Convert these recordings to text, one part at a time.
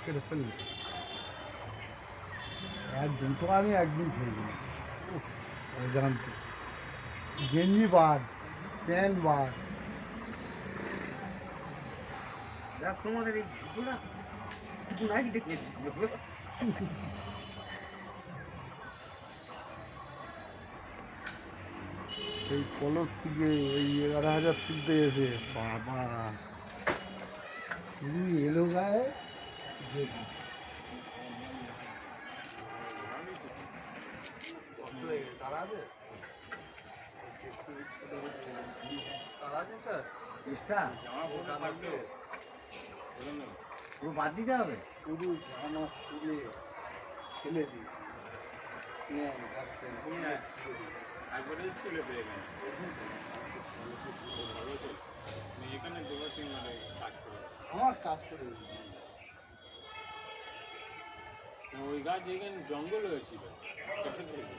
কেটে ফেললি একদিন তো আমি একদিন খেয়েছি জানতো গেঞ্জি বাদ প্যান্ট বাদ তোমাদের এই জুতোটা নাই ডেকেছি এই কলস থেকে ওই 11,000 তুলতে এসে বাবা শুধু এলো গায়ে দেখি পুরো বাদ দিতে হবে শুধু জামা তুলে ফেলে দিই আমার কাজ করে ওই গাছ এখানে জঙ্গল হয়েছিল কেটে দিয়েছে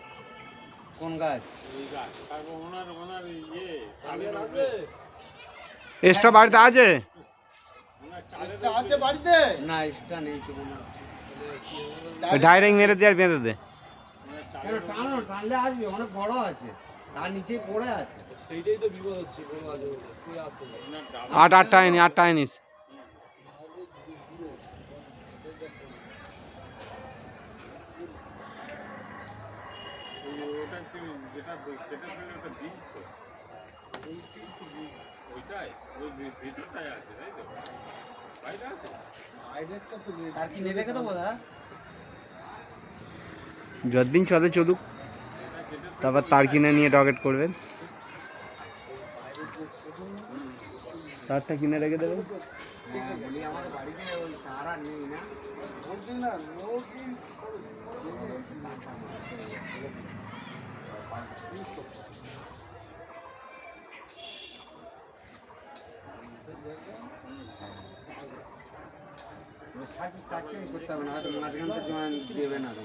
কোন গাছ ওই গাছ তারপর ওনার ইয়ে চালের লাগবে এক্সট্রা বাড়িতে আছে ওনার চালের চেষ্টা আছে বাড়িতে না এক্সট্রা নেই তো মনে হচ্ছে ডাইরেক্ট মেরে দিয়ে আর বেঁধে দে কেন টানো টানলে আসবে অনেক বড় আছে তার নিচে পড়ে আছে সেইটাই তো বিপদ হচ্ছে কোনো কাজে তুই আসতে পারি ওনার ডাবা আটটা নিস ওটা যেটা কেটে ফেলে ওটা বীজ তো ওইটাই ওই ভিতরটাই আছে তাই তো বাইরে আছে আইডেটটা তো তার কি নেবে রেখে দেবো দাদা যতদিন চলে চলুক তারপর তার কিনে নিয়ে ডকেট করবেন তারটা কিনে রেখে দেবেন হ্যাঁ বলি আমাদের বাড়িতে ওই তার আর নেই না বলছি না লোকই সার্ভিস কাজ চেঞ্জ করতে হবে না হয়তো মাঝখান থেকে জয়েন দেবে না তো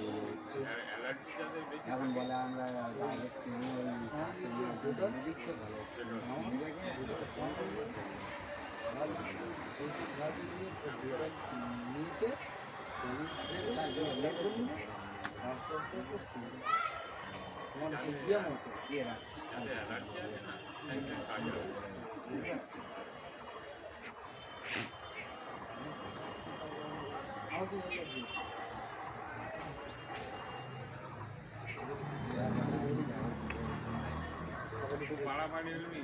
অ্যালার্জি যাদের বেশি এখন বলে আমরা ডাইরেক্ট কিনে ওই দিচ্ছে ভালো যাদের অ্যালার্জি আছে না একদম কাজে পাড়াপাড়ি হলে